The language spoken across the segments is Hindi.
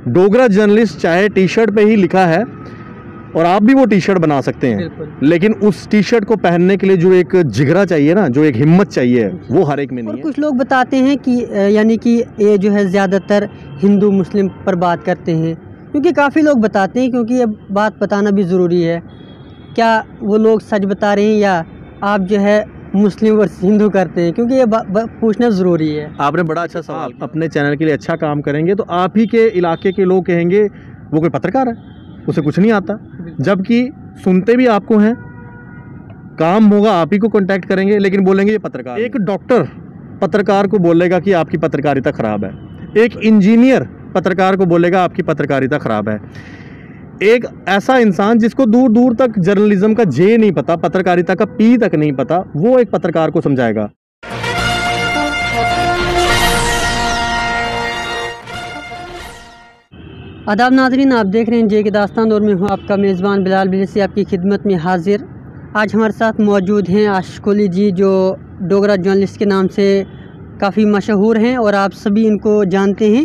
डोगरा जर्नलिस्ट चाहे टी शर्ट पे ही लिखा है और आप भी वो टी शर्ट बना सकते हैं, लेकिन उस टी शर्ट को पहनने के लिए जो एक जिगरा चाहिए ना, जो एक हिम्मत चाहिए, वो हर एक में नहीं है। कुछ लोग बताते हैं कि यानी कि ये जो है ज़्यादातर हिंदू मुस्लिम पर बात करते हैं, क्योंकि काफ़ी लोग बताते हैं, क्योंकि ये बात बताना भी ज़रूरी है। क्या वो लोग सच बता रहे हैं या आप जो है मुस्लिम और हिंदू करते हैं, क्योंकि ये पूछना ज़रूरी है। आपने बड़ा अच्छा सवाल। अपने चैनल के लिए अच्छा काम करेंगे तो आप ही के इलाके के लोग कहेंगे वो कोई पत्रकार है, उसे कुछ नहीं आता, जबकि सुनते भी आपको हैं, काम होगा आप ही को कांटेक्ट करेंगे, लेकिन बोलेंगे ये पत्रकार। एक डॉक्टर पत्रकार को बोलेगा कि आपकी पत्रकारिता खराब है, एक इंजीनियर पत्रकार को बोलेगा आपकी पत्रकारिता खराब है, एक ऐसा इंसान जिसको दूर दूर तक जर्नलिज्म का जे नहीं पता, पत्रकारिता का पी तक नहीं पता, वो एक पत्रकार को समझाएगा। आदाब नाज़रीन, आप देख रहे हैं जे के दास्तान और मैं हूं आपका मेज़बान बिलाल बिलसी आपकी खिदमत में हाजिर। आज हमारे साथ मौजूद हैं आशिक़ कोहली जी, जो डोगरा जर्नलिस्ट के नाम से काफ़ी मशहूर हैं और आप सभी इनको जानते हैं।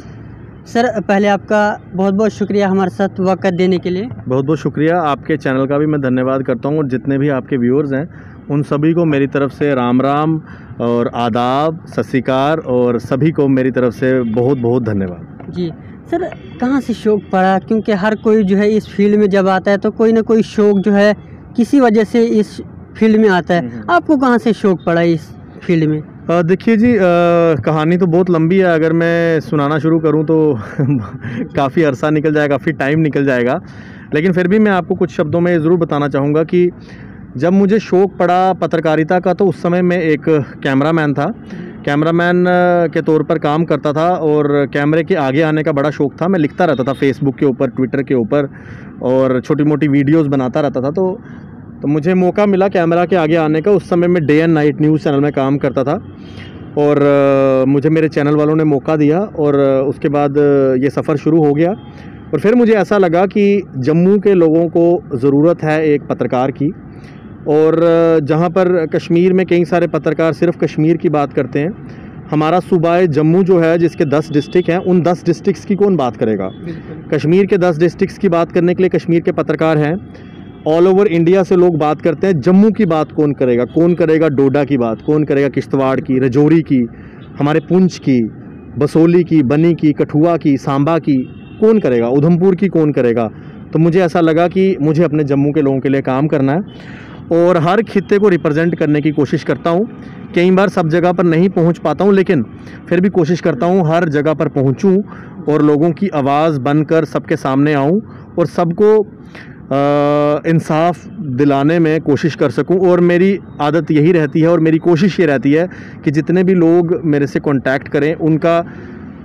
सर, पहले आपका बहुत बहुत शुक्रिया हमारे साथ वक़्त देने के लिए। बहुत बहुत शुक्रिया, आपके चैनल का भी मैं धन्यवाद करता हूँ और जितने भी आपके व्यूअर्स हैं उन सभी को मेरी तरफ से राम राम और आदाब, सत श्री अकाल, और सभी को मेरी तरफ से बहुत बहुत धन्यवाद। जी सर, कहाँ से शौक़ पड़ा? क्योंकि हर कोई जो है इस फील्ड में जब आता है तो कोई ना कोई शौक़ जो है किसी वजह से इस फील्ड में आता है। आपको कहाँ से शौक़ पड़ा इस फील्ड में? देखिए जी, कहानी तो बहुत लंबी है, अगर मैं सुनाना शुरू करूं तो काफ़ी अरसा निकल जाएगा, काफ़ी टाइम निकल जाएगा, लेकिन फिर भी मैं आपको कुछ शब्दों में ज़रूर बताना चाहूँगा कि जब मुझे शौक़ पड़ा पत्रकारिता का, तो उस समय मैं एक कैमरामैन था, कैमरामैन के तौर पर काम करता था और कैमरे के आगे आने का बड़ा शौक़ था। मैं लिखता रहता था फेसबुक के ऊपर, ट्विटर के ऊपर, और छोटी मोटी वीडियोज़ बनाता रहता था। तो मुझे मौका मिला कैमरा के आगे आने का। उस समय मैं day and night news channel में काम करता था और मुझे मेरे चैनल वालों ने मौका दिया और उसके बाद ये सफ़र शुरू हो गया। और फिर मुझे ऐसा लगा कि जम्मू के लोगों को ज़रूरत है एक पत्रकार की, और जहाँ पर कश्मीर में कई सारे पत्रकार सिर्फ़ कश्मीर की बात करते हैं, हमारा सूबा जम्मू जो है जिसके 10 डिस्ट्रिक्ट हैं, उन 10 डिस्ट्रिक्ट्स की कौन बात करेगा? कश्मीर के 10 डिस्ट्रिक्ट्स की बात करने के लिए कश्मीर के पत्रकार हैं, ऑल ओवर इंडिया से लोग बात करते हैं। जम्मू की बात कौन करेगा? कौन करेगा डोडा की बात? कौन करेगा किश्तवाड़ की, रजौरी की, हमारे पुंछ की, बसोली की, बनी की, कठुआ की, सांबा की, कौन करेगा? उधमपुर की कौन करेगा? तो मुझे ऐसा लगा कि मुझे अपने जम्मू के लोगों के लिए काम करना है और हर खित्ते को रिप्रेजेंट करने की कोशिश करता हूँ। कई बार सब जगह पर नहीं पहुँच पाता हूँ, लेकिन फिर भी कोशिश करता हूँ हर जगह पर पहुँचूँ और लोगों की आवाज़ बनकर सबके सामने आऊँ और सबको इंसाफ दिलाने में कोशिश कर सकूं। और मेरी आदत यही रहती है और मेरी कोशिश ये रहती है कि जितने भी लोग मेरे से कांटेक्ट करें, उनका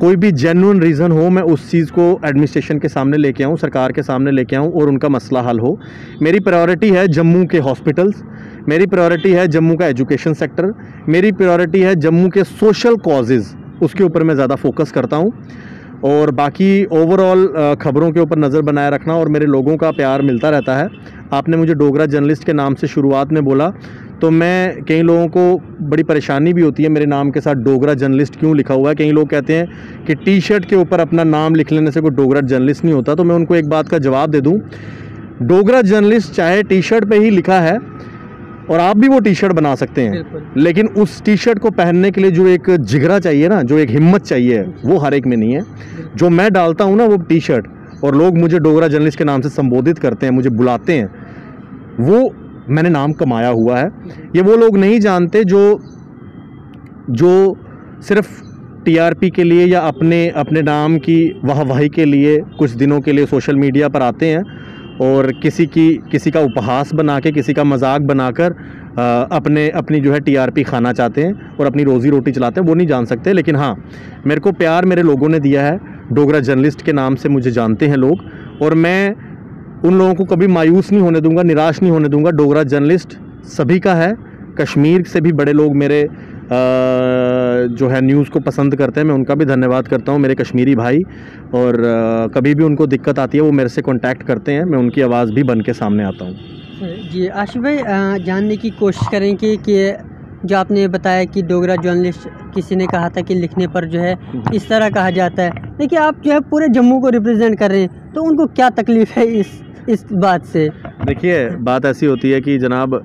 कोई भी जेन्युइन रीज़न हो, मैं उस चीज़ को एडमिनिस्ट्रेशन के सामने लेके आऊँ, सरकार के सामने लेके आऊँ और उनका मसला हल हो। मेरी प्रायोरिटी है जम्मू के हॉस्पिटल्स, मेरी प्रायोरिटी है जम्मू का एजुकेशन सेक्टर, मेरी प्रायोरिटी है जम्मू के सोशल कॉजेज़, उसके ऊपर मैं ज़्यादा फोकस करता हूँ। और बाकी ओवरऑल ख़बरों के ऊपर नज़र बनाए रखना और मेरे लोगों का प्यार मिलता रहता है। आपने मुझे डोगरा जर्नलिस्ट के नाम से शुरुआत में बोला, तो मैं, कई लोगों को बड़ी परेशानी भी होती है मेरे नाम के साथ डोगरा जर्नलिस्ट क्यों लिखा हुआ है। कई लोग कहते हैं कि टी शर्ट के ऊपर अपना नाम लिख लेने से कोई डोगरा जर्नलिस्ट नहीं होता। तो मैं उनको एक बात का जवाब दे दूँ, डोगरा जर्नलिस्ट चाहे टी शर्ट पर ही लिखा है और आप भी वो टी शर्ट बना सकते हैं, लेकिन उस टी शर्ट को पहनने के लिए जो एक जिगरा चाहिए ना, जो एक हिम्मत चाहिए, वो हर एक में नहीं है। जो मैं डालता हूँ ना वो टी शर्ट, और लोग मुझे डोगरा जर्नलिस्ट के नाम से संबोधित करते हैं, मुझे बुलाते हैं, वो मैंने नाम कमाया हुआ है। ये वो लोग नहीं जानते जो सिर्फ टीआरपी के लिए या अपने नाम की वाहवाही के लिए कुछ दिनों के लिए सोशल मीडिया पर आते हैं और किसी का उपहास बना के, किसी का मजाक बनाकर अपनी जो है टीआरपी खाना चाहते हैं और अपनी रोज़ी रोटी चलाते हैं, वो नहीं जान सकते। लेकिन हाँ, मेरे को प्यार मेरे लोगों ने दिया है, डोगरा जर्नलिस्ट के नाम से मुझे जानते हैं लोग, और मैं उन लोगों को कभी मायूस नहीं होने दूंगा, निराश नहीं होने दूंगा। डोगरा जर्नलिस्ट सभी का है, कश्मीर से भी बड़े लोग मेरे जो है न्यूज़ को पसंद करते हैं, मैं उनका भी धन्यवाद करता हूं, मेरे कश्मीरी भाई। और कभी भी उनको दिक्कत आती है वो मेरे से कांटेक्ट करते हैं, मैं उनकी आवाज़ भी बन के सामने आता हूं। जी आशिक़ भाई, जानने की कोशिश करें कि जो आपने बताया कि डोगरा जर्नलिस्ट किसी ने कहा था कि लिखने पर जो है इस तरह कहा जाता है। देखिए आप जो है पूरे जम्मू को रिप्रेजेंट कर रहे हैं, तो उनको क्या तकलीफ़ है इस बात से? देखिए बात ऐसी होती है कि जनाब,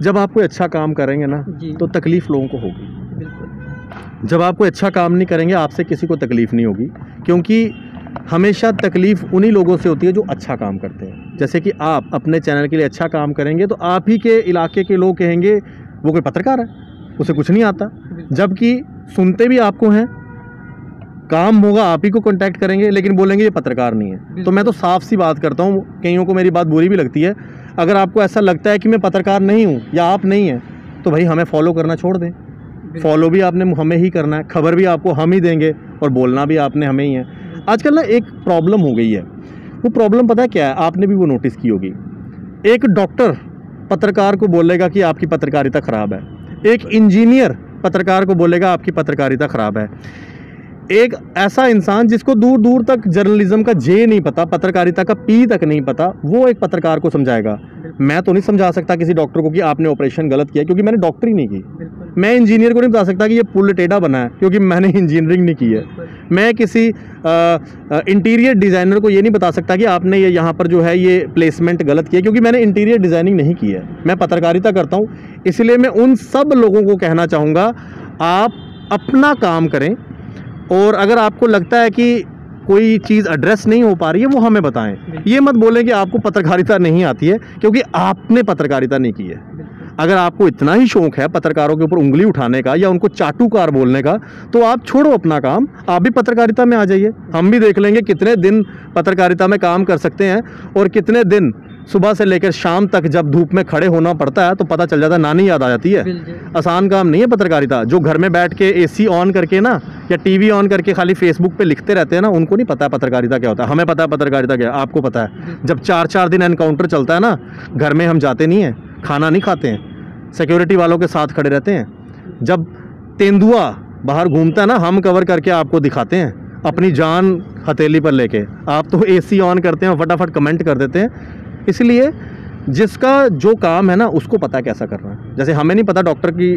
जब आप कोई अच्छा काम करेंगे ना तो तकलीफ़ लोगों को होगी। बिल्कुल। जब आप कोई अच्छा काम नहीं करेंगे आपसे किसी को तकलीफ़ नहीं होगी, क्योंकि हमेशा तकलीफ़ उन्हीं लोगों से होती है जो अच्छा काम करते हैं। जैसे कि आप अपने चैनल के लिए अच्छा काम करेंगे तो आप ही के इलाके के लोग कहेंगे वो कोई पत्रकार है, उसे कुछ नहीं आता, जबकि सुनते भी आपको हैं, काम होगा आप ही को कांटेक्ट करेंगे, लेकिन बोलेंगे ये पत्रकार नहीं है। तो मैं तो साफ सी बात करता हूँ, कईयों को मेरी बात बुरी भी लगती है। अगर आपको ऐसा लगता है कि मैं पत्रकार नहीं हूँ या आप नहीं हैं, तो भाई हमें फॉलो करना छोड़ दें। फॉलो भी आपने हमें ही करना है, खबर भी आपको हम ही देंगे और बोलना भी आपने हमें ही है। आजकल ना एक प्रॉब्लम हो गई है, वो प्रॉब्लम पता है क्या है? आपने भी वो नोटिस की होगी। एक डॉक्टर पत्रकार को बोलेगा कि आपकी पत्रकारिता ख़राब है, एक इंजीनियर पत्रकार को बोलेगा आपकी पत्रकारिता ख़राब है, एक ऐसा इंसान जिसको दूर दूर तक जर्नलिज्म का जे नहीं पता, पत्रकारिता का पी तक नहीं पता, वो एक पत्रकार को समझाएगा। मैं तो नहीं समझा सकता किसी डॉक्टर को कि आपने ऑपरेशन गलत किया, क्योंकि मैंने डॉक्टरी नहीं की। मैं इंजीनियर को नहीं बता सकता कि ये पुल टेढ़ा बना है, क्योंकि मैंने इंजीनियरिंग नहीं की है। मैं किसी इंटीरियर डिज़ाइनर को ये नहीं बता सकता कि आपने ये यहाँ पर जो है ये प्लेसमेंट गलत किया, क्योंकि मैंने इंटीरियर डिज़ाइनिंग नहीं की है। मैं पत्रकारिता करता हूँ, इसलिए मैं उन सब लोगों को कहना चाहूँगा आप अपना काम करें, और अगर आपको लगता है कि कोई चीज़ एड्रेस नहीं हो पा रही है वो हमें बताएं। ये मत बोलें कि आपको पत्रकारिता नहीं आती है, क्योंकि आपने पत्रकारिता नहीं की है। अगर आपको इतना ही शौक है पत्रकारों के ऊपर उंगली उठाने का या उनको चाटुकार बोलने का, तो आप छोड़ो अपना काम, आप भी पत्रकारिता में आ जाइए। हम भी देख लेंगे कितने दिन पत्रकारिता में काम कर सकते हैं, और कितने दिन सुबह से लेकर शाम तक जब धूप में खड़े होना पड़ता है तो पता चल जाता है, नानी याद आ जाती है। आसान काम नहीं है पत्रकारिता। जो घर में बैठ के एसी ऑन करके ना या टीवी ऑन करके खाली फेसबुक पे लिखते रहते हैं ना, उनको नहीं पता है पत्रकारिता क्या होता है। हमें पता है पत्रकारिता क्या है, आपको पता है। जब 4-4 दिन एनकाउंटर चलता है ना, घर में हम जाते नहीं हैं, खाना नहीं खाते हैं, सिक्योरिटी वालों के साथ खड़े रहते हैं। जब तेंदुआ बाहर घूमता है ना, हम कवर करके आपको दिखाते हैं अपनी जान हथेली पर लेके। आप तो एसी ऑन करते हैं, फटाफट कमेंट कर देते हैं। इसलिए जिसका जो काम है ना उसको पता है कैसा करना है। जैसे हमें नहीं पता डॉक्टर की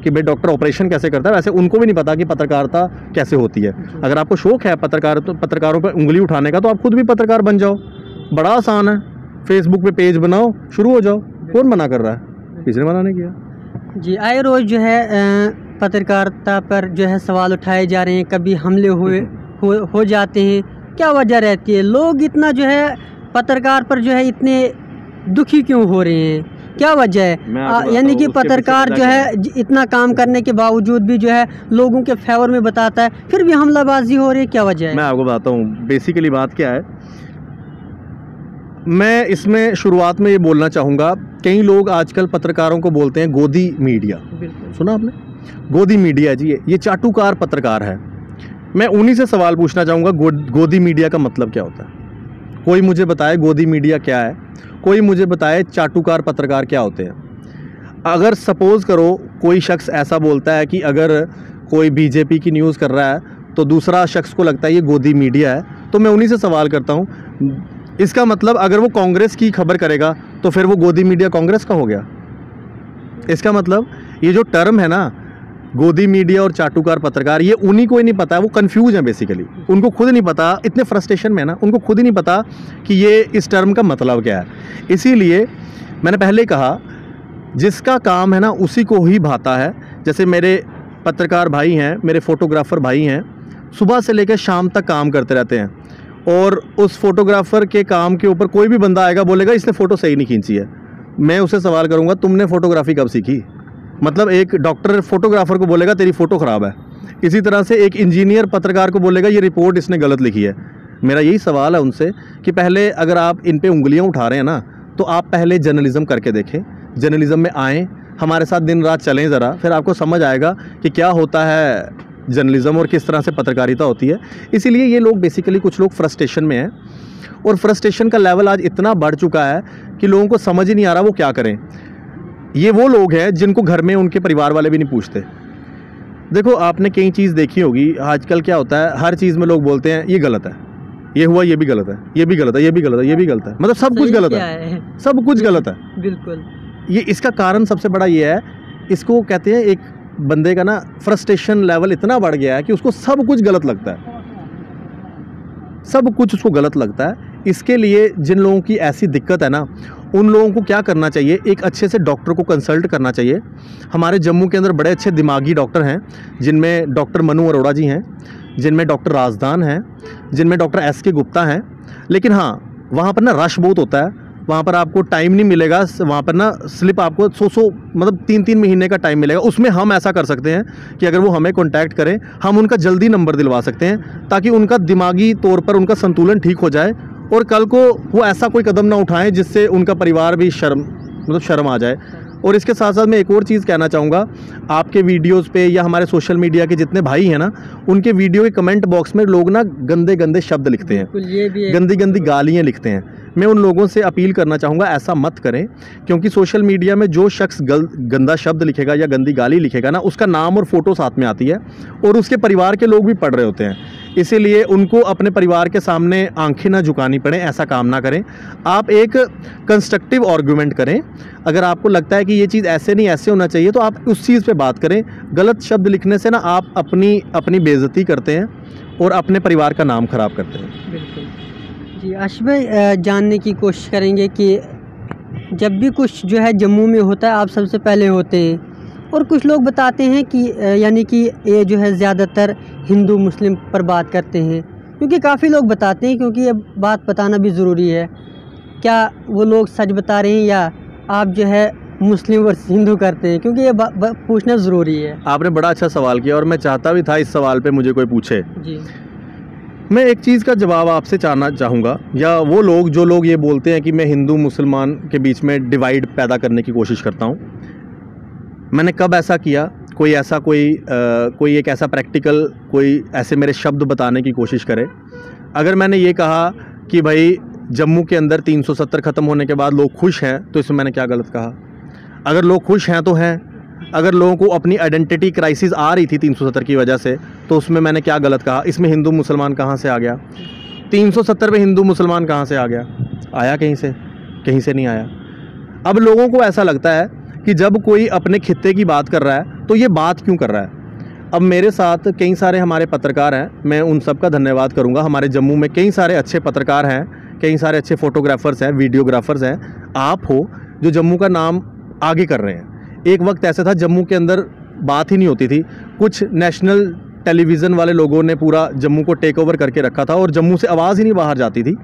कि भाई डॉक्टर ऑपरेशन कैसे करता है, वैसे उनको भी नहीं पता कि पत्रकारिता कैसे होती है। अगर आपको शौक है पत्रकारों पर उंगली उठाने का, तो आप खुद भी पत्रकार बन जाओ, बड़ा आसान है। फेसबुक पे पेज बनाओ, शुरू हो जाओ। कौन मना कर रहा है? किसी ने मना नहीं किया। जी, आए रोज़ जो है पत्रकारिता पर जो है सवाल उठाए जा रहे हैं, कभी हमले हो जाते हैं। क्या वजह रहती है? लोग इतना जो है पत्रकार पर जो है इतने दुखी क्यों हो रहे हैं? क्या वजह है? यानी कि पत्रकार जो है इतना काम करने के बावजूद भी जो है लोगों के फेवर में बताता है, फिर भी हमलाबाजी हो रही है। क्या वजह है? मैं आपको बताता हूँ बेसिकली बात क्या है। मैं इसमें शुरुआत में ये बोलना चाहूँगा, कई लोग आजकल पत्रकारों को बोलते हैं गोदी मीडिया। सुना आपने? गोदी मीडिया जी, ये चाटुकार पत्रकार है। मैं उन्हीं से सवाल पूछना चाहूँगा, गोदी मीडिया का मतलब क्या होता है? कोई मुझे बताए गोदी मीडिया क्या है, कोई मुझे बताए चाटुकार पत्रकार क्या होते हैं। अगर सपोज़ करो कोई शख्स ऐसा बोलता है कि अगर कोई बीजेपी की न्यूज़ कर रहा है तो दूसरा शख्स को लगता है ये गोदी मीडिया है, तो मैं उन्हीं से सवाल करता हूँ, इसका मतलब अगर वो कांग्रेस की खबर करेगा तो फिर वो गोदी मीडिया कांग्रेस का हो गया। इसका मतलब ये जो टर्म है ना गोदी मीडिया और चाटुकार पत्रकार, ये उन्हीं को ही नहीं पता है, वो कंफ्यूज हैं बेसिकली। उनको खुद नहीं पता, इतने फ्रस्ट्रेशन में है ना, उनको खुद ही नहीं पता कि ये इस टर्म का मतलब क्या है। इसीलिए मैंने पहले कहा जिसका काम है ना उसी को ही भाता है। जैसे मेरे पत्रकार भाई हैं, मेरे फोटोग्राफ़र भाई हैं, सुबह से लेकर शाम तक काम करते रहते हैं, और उस फोटोग्राफ़र के काम के ऊपर कोई भी बंदा आएगा बोलेगा इसने फ़ोटो सही नहीं खींची है। मैं उसे सवाल करूँगा तुमने फ़ोटोग्राफ़ी कब सीखी? मतलब एक डॉक्टर फोटोग्राफर को बोलेगा तेरी फ़ोटो ख़राब है, इसी तरह से एक इंजीनियर पत्रकार को बोलेगा ये रिपोर्ट इसने गलत लिखी है। मेरा यही सवाल है उनसे कि पहले अगर आप इन पे उंगलियां उठा रहे हैं ना, तो आप पहले जर्नलिज़्म करके देखें, जर्नलिज़्म में आएँ, हमारे साथ दिन रात चलें ज़रा, फिर आपको समझ आएगा कि क्या होता है जर्नलिज़्म और किस तरह से पत्रकारिता होती है। इसीलिए ये लोग बेसिकली कुछ लोग फ्रस्ट्रेशन में हैं, और फ्रस्ट्रेशन का लेवल आज इतना बढ़ चुका है कि लोगों को समझ ही नहीं आ रहा वो क्या करें। ये वो लोग हैं जिनको घर में उनके परिवार वाले भी नहीं पूछते। देखो आपने कई चीज़ देखी होगी, आजकल क्या होता है हर चीज़ में लोग बोलते हैं ये गलत है, ये हुआ ये भी गलत है, ये भी गलत है, ये भी गलत है, ये भी गलत है, मतलब सब कुछ गलत है, सब कुछ गलत है। बिल्कुल। ये इसका कारण सबसे बड़ा ये है, इसको कहते हैं एक बंदे का ना फ्रस्ट्रेशन लेवल इतना बढ़ गया है कि उसको सब कुछ गलत लगता है, सब कुछ उसको गलत लगता है। इसके लिए जिन लोगों की ऐसी दिक्कत है ना, उन लोगों को क्या करना चाहिए, एक अच्छे से डॉक्टर को कंसल्ट करना चाहिए। हमारे जम्मू के अंदर बड़े अच्छे दिमागी डॉक्टर हैं, जिनमें डॉक्टर मनु अरोड़ा जी हैं, जिनमें डॉक्टर राजदान हैं, जिनमें डॉक्टर SK गुप्ता हैं। लेकिन हाँ, वहाँ पर ना रश बहुत होता है, वहाँ पर आपको टाइम नहीं मिलेगा, वहाँ पर ना स्लिप आपको मतलब 3-3 महीने का टाइम मिलेगा। उसमें हम ऐसा कर सकते हैं कि अगर वो हमें कांटेक्ट करें, हम उनका जल्दी नंबर दिलवा सकते हैं, ताकि उनका दिमागी तौर पर उनका संतुलन ठीक हो जाए और कल को वो ऐसा कोई कदम ना उठाएं जिससे उनका परिवार भी शर्म आ जाए। और इसके साथ साथ मैं एक और चीज़ कहना चाहूँगा, आपके वीडियोस पे या हमारे सोशल मीडिया के जितने भाई हैं ना, उनके वीडियो के कमेंट बॉक्स में लोग ना गंदे गंदे शब्द लिखते हैं, गंदी गंदी गालियाँ लिखते हैं। मैं उन लोगों से अपील करना चाहूँगा, ऐसा मत करें, क्योंकि सोशल मीडिया में जो शख्स गंदा शब्द लिखेगा या गंदी गाली लिखेगा ना, उसका नाम और फ़ोटो साथ में आती है और उसके परिवार के लोग भी पढ़ रहे होते हैं। इसीलिए उनको अपने परिवार के सामने आंखें ना झुकानी पड़े, ऐसा काम ना करें। आप एक कंस्ट्रक्टिव आर्गूमेंट करें। अगर आपको लगता है कि ये चीज़ ऐसे नहीं ऐसे होना चाहिए, तो आप उस चीज़ पे बात करें। गलत शब्द लिखने से ना आप अपनी बेइज्जती करते हैं और अपने परिवार का नाम ख़राब करते हैं। बिल्कुल जी। आशिफ भाई, जानने की कोशिश करेंगे कि जब भी कुछ जो है जम्मू में होता है, आप सबसे पहले होते हैं, और कुछ लोग बताते हैं कि यानी कि ये जो है ज़्यादातर हिंदू मुस्लिम पर बात करते हैं, क्योंकि काफ़ी लोग बताते हैं, क्योंकि ये बात बताना भी ज़रूरी है। क्या वो लोग सच बता रहे हैं या आप जो है मुस्लिम वर्सेस हिंदू करते हैं, क्योंकि ये पूछना ज़रूरी है। आपने बड़ा अच्छा सवाल किया और मैं चाहता भी था इस सवाल पे मुझे कोई पूछे जी। मैं एक चीज़ का जवाब आपसे जानना चाहूँगा, या वो लोग जो लोग ये बोलते हैं कि मैं हिंदू मुसलमान के बीच में डिवाइड पैदा करने की कोशिश करता हूँ, मैंने कब ऐसा किया? कोई एक ऐसा प्रैक्टिकल, कोई ऐसे मेरे शब्द बताने की कोशिश करे। अगर मैंने ये कहा कि भाई जम्मू के अंदर 370 ख़त्म होने के बाद लोग खुश हैं, तो इसमें मैंने क्या गलत कहा? अगर लोग खुश हैं तो हैं। अगर लोगों को अपनी आइडेंटिटी क्राइसिस आ रही थी 370 की वजह से, तो उसमें मैंने क्या गलत कहा? इसमें हिंदू मुसलमान कहाँ से आ गया? 370 में हिंदू मुसलमान कहाँ से आ गया? आया कहीं से? कहीं से नहीं आया। अब लोगों को ऐसा लगता है कि जब कोई अपने खित्ते की बात कर रहा है तो ये बात क्यों कर रहा है। अब मेरे साथ कई सारे हमारे पत्रकार हैं, मैं उन सब का धन्यवाद करूंगा। हमारे जम्मू में कई सारे अच्छे पत्रकार हैं, कई सारे अच्छे फोटोग्राफर्स हैं, वीडियोग्राफर्स हैं। आप हो जो जम्मू का नाम आगे कर रहे हैं। एक वक्त ऐसा था जम्मू के अंदर बात ही नहीं होती थी, कुछ नेशनल टेलीविज़न वाले लोगों ने पूरा जम्मू को टेक ओवर करके रखा था और जम्मू से आवाज़ ही नहीं बाहर जाती थी।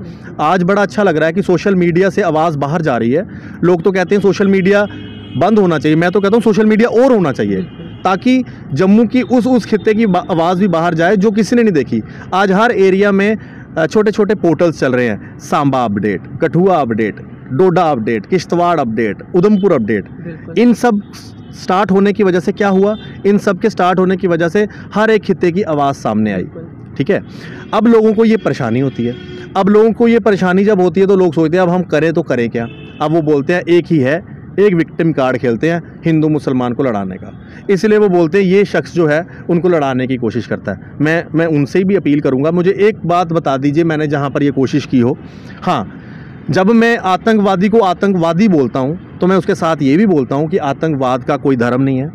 आज बड़ा अच्छा लग रहा है कि सोशल मीडिया से आवाज़ बाहर जा रही है। लोग तो कहते हैं सोशल मीडिया बंद होना चाहिए, मैं तो कहता हूँ सोशल मीडिया और होना चाहिए, ताकि जम्मू की उस खित्ते की आवाज़ भी बाहर जाए जो किसी ने नहीं देखी। आज हर एरिया में छोटे छोटे पोर्टल्स चल रहे हैं, Samba update, Kathua update, Doda update, Kishtwar update, Udhampur update. इन सब स्टार्ट होने की वजह से क्या हुआ? इन सब के स्टार्ट होने की वजह से हर एक खित्ते की आवाज़ सामने आई। ठीक है, अब लोगों को ये परेशानी होती है। अब लोगों को ये परेशानी जब होती है तो लोग सोचते हैं अब हम करें तो करें क्या। अब वो बोलते हैं एक ही है, एक विक्टिम कार्ड खेलते हैं हिंदू मुसलमान को लड़ाने का। इसलिए वो बोलते हैं ये शख्स जो है उनको लड़ाने की कोशिश करता है। मैं उनसे भी अपील करूंगा, मुझे एक बात बता दीजिए, मैंने जहां पर ये कोशिश की हो। हाँ, जब मैं आतंकवादी को आतंकवादी बोलता हूं तो मैं उसके साथ ये भी बोलता हूं कि आतंकवाद का कोई धर्म नहीं है,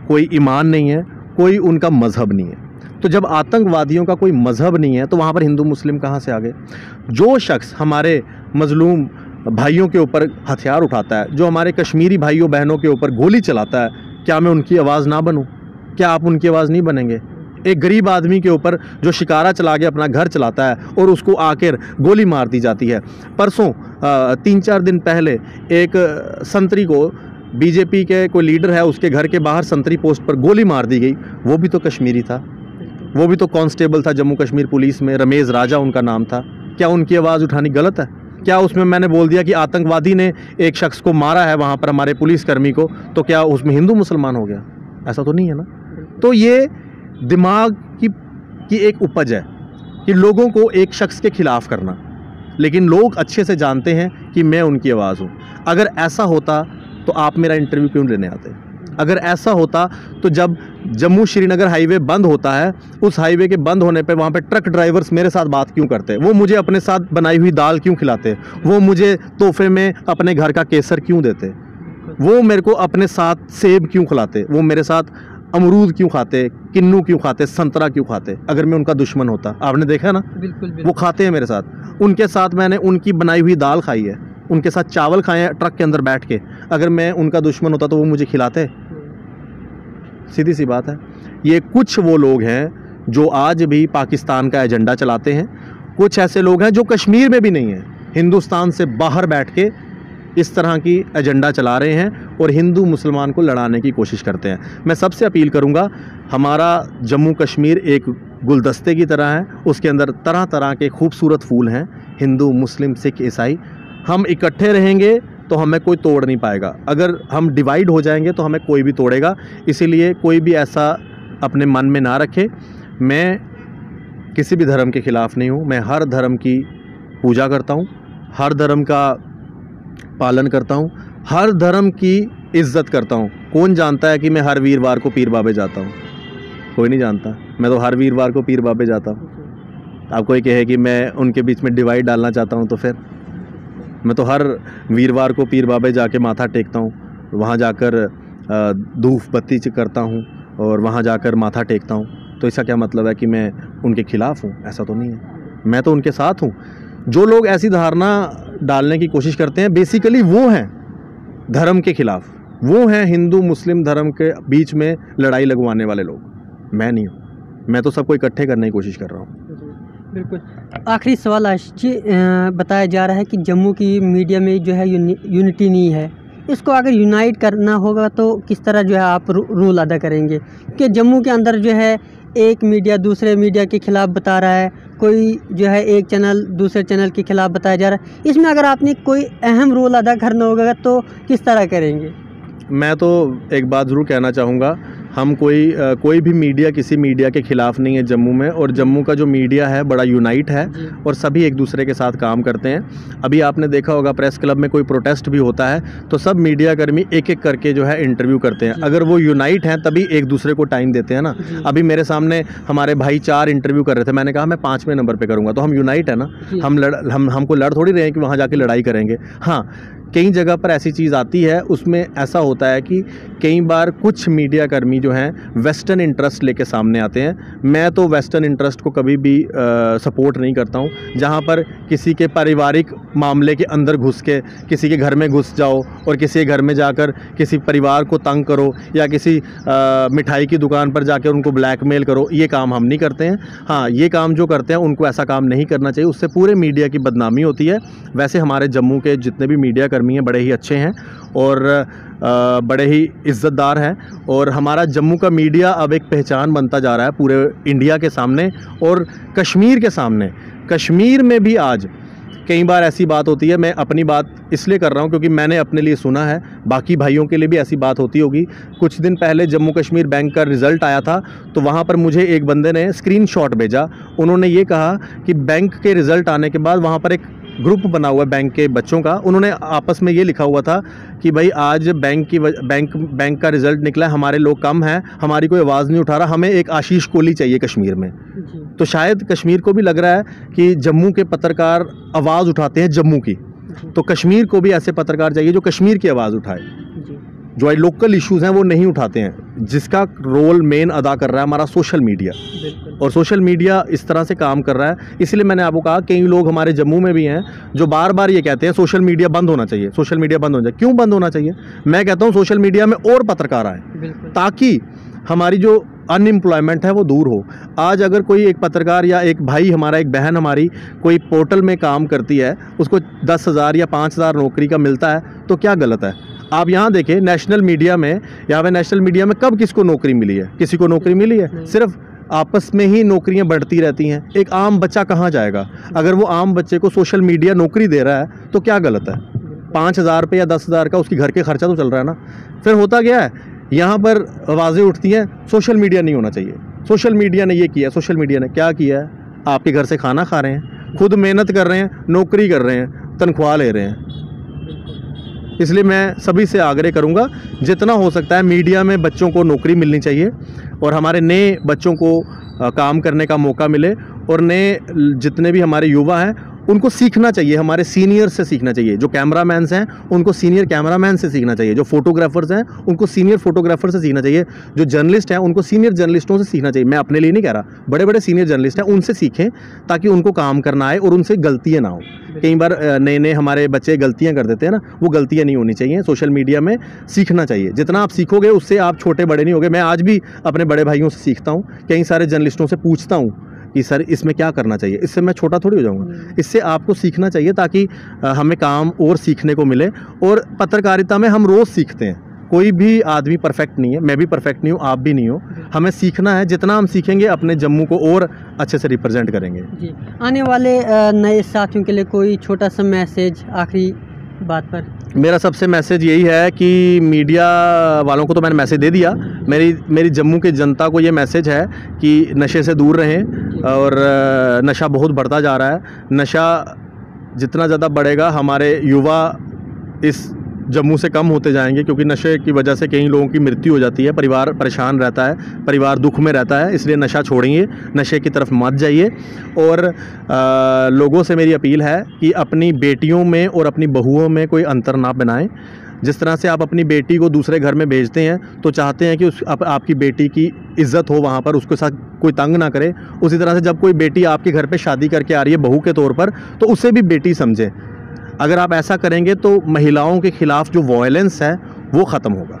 कोई ईमान नहीं है, कोई उनका मज़हब नहीं है। तो जब आतंकवादियों का कोई मज़हब नहीं है तो वहाँ पर हिंदू मुस्लिम कहाँ से आ गए? जो शख्स हमारे मजलूम भाइयों के ऊपर हथियार उठाता है, जो हमारे कश्मीरी भाइयों बहनों के ऊपर गोली चलाता है, क्या मैं उनकी आवाज़ ना बनूं? क्या आप उनकी आवाज़ नहीं बनेंगे? एक गरीब आदमी के ऊपर जो शिकारा चला के अपना घर चलाता है और उसको आकर गोली मार दी जाती है। परसों 3-4 दिन पहले एक संतरी को, बीजेपी के कोई लीडर है, उसके घर के बाहर संतरी पोस्ट पर गोली मार दी गई। वो भी तो कश्मीरी था, वो भी तो कांस्टेबल था जम्मू कश्मीर पुलिस में, रमेश राजा उनका नाम था। क्या उनकी आवाज़ उठानी गलत है? क्या उसमें मैंने बोल दिया कि आतंकवादी ने एक शख्स को मारा है वहाँ पर, हमारे पुलिसकर्मी को, तो क्या उसमें हिंदू मुसलमान हो गया? ऐसा तो नहीं है ना। तो ये दिमाग की एक उपज है कि लोगों को एक शख्स के खिलाफ करना, लेकिन लोग अच्छे से जानते हैं कि मैं उनकी आवाज़ हूँ। अगर ऐसा होता तो आप मेरा इंटरव्यू क्यों लेने आते? अगर ऐसा होता तो जब जम्मू श्रीनगर हाईवे बंद होता है, उस हाईवे के बंद होने पे वहाँ पे ट्रक ड्राइवर्स मेरे साथ बात क्यों करते? वो मुझे अपने साथ बनाई हुई दाल क्यों खिलाते? वो मुझे तोहफे में अपने घर का केसर क्यों देते? वो मेरे को अपने साथ सेब क्यों खिलाते? वो मेरे साथ अमरूद क्यों खाते, किन्नू क्यों खाते, संतरा क्यों खाते अगर मैं उनका दुश्मन होता? आपने देखा ना, बिल्कुल वो खाते हैं मेरे साथ। उनके साथ मैंने उनकी बनाई हुई दाल खाई है, उनके साथ चावल खाए हैं ट्रक के अंदर बैठ के। अगर मैं उनका दुश्मन होता तो वो मुझे खिलाते? सीधी सी बात है। ये कुछ वो लोग हैं जो आज भी पाकिस्तान का एजेंडा चलाते हैं। कुछ ऐसे लोग हैं जो कश्मीर में भी नहीं हैं, हिंदुस्तान से बाहर बैठ के इस तरह की एजेंडा चला रहे हैं और हिंदू मुसलमान को लड़ाने की कोशिश करते हैं। मैं सबसे अपील करूंगा, हमारा जम्मू कश्मीर एक गुलदस्ते की तरह है, उसके अंदर तरह तरह के खूबसूरत फूल हैं, हिंदू मुस्लिम सिख ईसाई। हम इकट्ठे रहेंगे तो हमें कोई तोड़ नहीं पाएगा, अगर हम डिवाइड हो जाएंगे तो हमें कोई भी तोड़ेगा। इसीलिए कोई भी ऐसा अपने मन में ना रखे। मैं किसी भी धर्म के ख़िलाफ़ नहीं हूँ, मैं हर धर्म की पूजा करता हूँ, हर धर्म का पालन करता हूँ, हर धर्म की इज्जत करता हूँ। कौन जानता है कि मैं हर वीरवार को पीर बाबे जाता हूँ? कोई नहीं जानता। मैं तो हर वीरवार को पीर बाबे जाता हूँ। आप कोई कहे कि मैं उनके बीच में डिवाइड डालना चाहता हूँ, तो फिर मैं तो हर वीरवार को पीर बाबे जाके माथा टेकता हूँ, वहाँ जाकर धूप बत्ती करता हूँ और वहाँ जाकर माथा टेकता हूँ। तो इसका क्या मतलब है कि मैं उनके खिलाफ़ हूँ? ऐसा तो नहीं है, मैं तो उनके साथ हूँ। जो लोग ऐसी धारणा डालने की कोशिश करते हैं, बेसिकली वो हैं धर्म के खिलाफ़, वो हैं हिंदू मुस्लिम धर्म के बीच में लड़ाई लगवाने वाले लोग। मैं नहीं हूँ, मैं तो सबको इकट्ठे करने की कोशिश कर रहा हूँ। बिल्कुल। आखिरी सवाल आशीष जी, बताया जा रहा है कि जम्मू की मीडिया में जो है यूनिटी नहीं है, इसको अगर यूनाइट करना होगा तो किस तरह जो है आप रोल अदा करेंगे? कि जम्मू के अंदर जो है एक मीडिया दूसरे मीडिया के ख़िलाफ़ बता रहा है, कोई जो है एक चैनल दूसरे चैनल के ख़िलाफ़ बताया जा रहा है, इसमें अगर आपने कोई अहम रोल अदा करना होगा तो किस तरह करेंगे? मैं तो एक बात ज़रूर कहना चाहूँगा, हम कोई भी मीडिया किसी मीडिया के ख़िलाफ़ नहीं है जम्मू में, और जम्मू का जो मीडिया है बड़ा यूनाइट है और सभी एक दूसरे के साथ काम करते हैं। अभी आपने देखा होगा प्रेस क्लब में कोई प्रोटेस्ट भी होता है तो सब मीडिया कर्मी एक एक करके जो है इंटरव्यू करते हैं। अगर वो यूनाइट हैं तभी एक दूसरे को टाइम देते हैं ना। अभी मेरे सामने हमारे भाई 4 इंटरव्यू कर रहे थे, मैंने कहा मैं 5वें नंबर पर करूँगा, तो हम यूनाइट है ना। हमको लड़ थोड़ी रहे हैं कि वहाँ जाके लड़ाई करेंगे। हाँ, कई जगह पर ऐसी चीज़ आती है, उसमें ऐसा होता है कि कई बार कुछ मीडिया कर्मी जो हैं वेस्टर्न इंटरेस्ट लेके सामने आते हैं। मैं तो वेस्टर्न इंटरेस्ट को कभी भी सपोर्ट नहीं करता हूँ। जहाँ पर किसी के पारिवारिक मामले के अंदर घुस के किसी के घर में घुस जाओ और किसी के घर में जाकर किसी परिवार को तंग करो या किसी मिठाई की दुकान पर जाकर उनको ब्लैकमेल करो, ये काम हम नहीं करते हैं। हाँ, ये काम जो करते हैं उनको ऐसा काम नहीं करना चाहिए, उससे पूरे मीडिया की बदनामी होती है। वैसे हमारे जम्मू के जितने भी मीडिया कर्मी हैं बड़े ही अच्छे हैं और बड़े ही इज़्ज़तदार हैं, और हमारा जम्मू का मीडिया अब एक पहचान बनता जा रहा है पूरे इंडिया के सामने और कश्मीर के सामने। कश्मीर में भी आज कई बार ऐसी बात होती है, मैं अपनी बात इसलिए कर रहा हूँ क्योंकि मैंने अपने लिए सुना है, बाकी भाइयों के लिए भी ऐसी बात होती होगी। कुछ दिन पहले जम्मू कश्मीर बैंक का रिज़ल्ट आया था, तो वहाँ पर मुझे एक बंदे ने स्क्रीनशॉट भेजा। उन्होंने ये कहा कि बैंक के रिज़ल्ट आने के बाद वहाँ पर एक ग्रुप बना हुआ है बैंक के बच्चों का, उन्होंने आपस में ये लिखा हुआ था कि भाई आज बैंक का रिज़ल्ट निकला है, हमारे लोग कम हैं, हमारी कोई आवाज़ नहीं उठा रहा, हमें एक आशीष कोहली चाहिए कश्मीर में। तो शायद कश्मीर को भी लग रहा है कि जम्मू के पत्रकार आवाज़ उठाते हैं जम्मू की, तो कश्मीर को भी ऐसे पत्रकार चाहिए जो कश्मीर की आवाज़ उठाए, जो लोकल इश्यूज़ हैं वो नहीं उठाते हैं, जिसका रोल मेन अदा कर रहा है हमारा सोशल मीडिया। और सोशल मीडिया इस तरह से काम कर रहा है। इसलिए मैंने आपको कहा कई लोग हमारे जम्मू में भी हैं जो बार बार ये कहते हैं सोशल मीडिया बंद होना चाहिए, सोशल मीडिया बंद होना चाहिए। क्यों बंद होना चाहिए? मैं कहता हूँ सोशल मीडिया में और पत्रकार आए ताकि हमारी जो अनएम्प्लॉयमेंट है वो दूर हो। आज अगर कोई एक पत्रकार या एक भाई हमारा, एक बहन हमारी कोई पोर्टल में काम करती है, उसको 10,000 या 5,000 नौकरी का मिलता है, तो क्या गलत है? आप यहाँ देखें नेशनल मीडिया में, यहाँ पे नेशनल मीडिया में कब किसको नौकरी मिली है? किसी को नौकरी मिली है? सिर्फ आपस में ही नौकरियां बढ़ती रहती हैं। एक आम बच्चा कहाँ जाएगा? अगर वो आम बच्चे को सोशल मीडिया नौकरी दे रहा है तो क्या गलत है? 5,000 रुपये या 10,000 का उसकी घर के खर्चा तो चल रहा है ना। फिर होता क्या है, यहाँ पर आवाज़ें उठती हैं सोशल मीडिया नहीं होना चाहिए, सोशल मीडिया ने ये किया, सोशल मीडिया ने क्या किया है? आपके घर से खाना खा रहे हैं, खुद मेहनत कर रहे हैं, नौकरी कर रहे हैं, तनख्वाह ले रहे हैं। इसलिए मैं सभी से आग्रह करूंगा जितना हो सकता है मीडिया में बच्चों को नौकरी मिलनी चाहिए और हमारे नए बच्चों को काम करने का मौका मिले, और नए जितने भी हमारे युवा हैं उनको सीखना चाहिए, हमारे सीनियर से सीखना चाहिए। जो कैमरामैन हैं उनको सीनियर कैमरामैन से सीखना चाहिए, जो फोटोग्राफर्स हैं उनको सीनियर फोटोग्राफर से सीखना चाहिए, जो जर्नलिस्ट हैं उनको सीनियर जर्नलिस्टों से सीखना चाहिए। मैं अपने लिए नहीं कह रहा, बड़े बड़े सीनियर जर्नलिस्ट हैं उनसे सीखें ताकि उनको काम करना आए और उनसे गलतियाँ ना हो। कई बार नए नए हमारे बच्चे गलतियाँ कर देते हैं ना, वो गलतियाँ नहीं होनी चाहिए। सोशल मीडिया में सीखना चाहिए, जितना आप सीखोगे उससे आप छोटे बड़े नहीं होगे। मैं आज भी अपने बड़े भाइयों से सीखता हूँ, कई सारे जर्नलिस्टों से पूछता हूँ कि सर इसमें क्या करना चाहिए, इससे मैं छोटा थोड़ी हो जाऊंगा। इससे आपको सीखना चाहिए ताकि हमें काम और सीखने को मिले। और पत्रकारिता में हम रोज़ सीखते हैं, कोई भी आदमी परफेक्ट नहीं है, मैं भी परफेक्ट नहीं हूँ, आप भी नहीं हो। हमें सीखना है, जितना हम सीखेंगे अपने जम्मू को और अच्छे से रिप्रेजेंट करेंगे। जी, आने वाले नए साथियों के लिए कोई छोटा सा मैसेज आखिरी बात पर? मेरा सबसे मैसेज यही है कि मीडिया वालों को तो मैंने मैसेज दे दिया, मेरी जम्मू की जनता को ये मैसेज है कि नशे से दूर रहें। और नशा बहुत बढ़ता जा रहा है, नशा जितना ज़्यादा बढ़ेगा हमारे युवा इस जम्मू से कम होते जाएंगे, क्योंकि नशे की वजह से कई लोगों की मृत्यु हो जाती है, परिवार परेशान रहता है, परिवार दुख में रहता है। इसलिए नशा छोड़िए, नशे की तरफ मत जाइए। और लोगों से मेरी अपील है कि अपनी बेटियों में और अपनी बहुओं में कोई अंतर ना बनाएं। जिस तरह से आप अपनी बेटी को दूसरे घर में भेजते हैं तो चाहते हैं कि आपकी बेटी की इज़्ज़त हो वहाँ पर, उसके साथ कोई तंग ना करे। उसी तरह से जब कोई बेटी आपके घर पे शादी करके आ रही है बहू के तौर पर, तो उसे भी बेटी समझे। अगर आप ऐसा करेंगे तो महिलाओं के खिलाफ जो वायलेंस है वो ख़त्म होगा।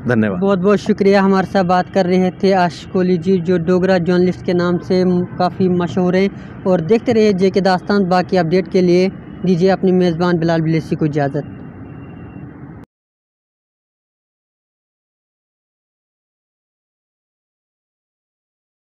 धन्यवाद। बहुत बहुत शुक्रिया। हमारे साथ बात कर रहे थे आशिक़ कोहली जी, जो डोगरा जर्नलिस्ट के नाम से काफ़ी मशहूर हैं। और देखते रहिए JK दास्तान। बाकी अपडेट के लिए दीजिए अपने मेज़बान बिलाल बिलेसी को इजाज़त।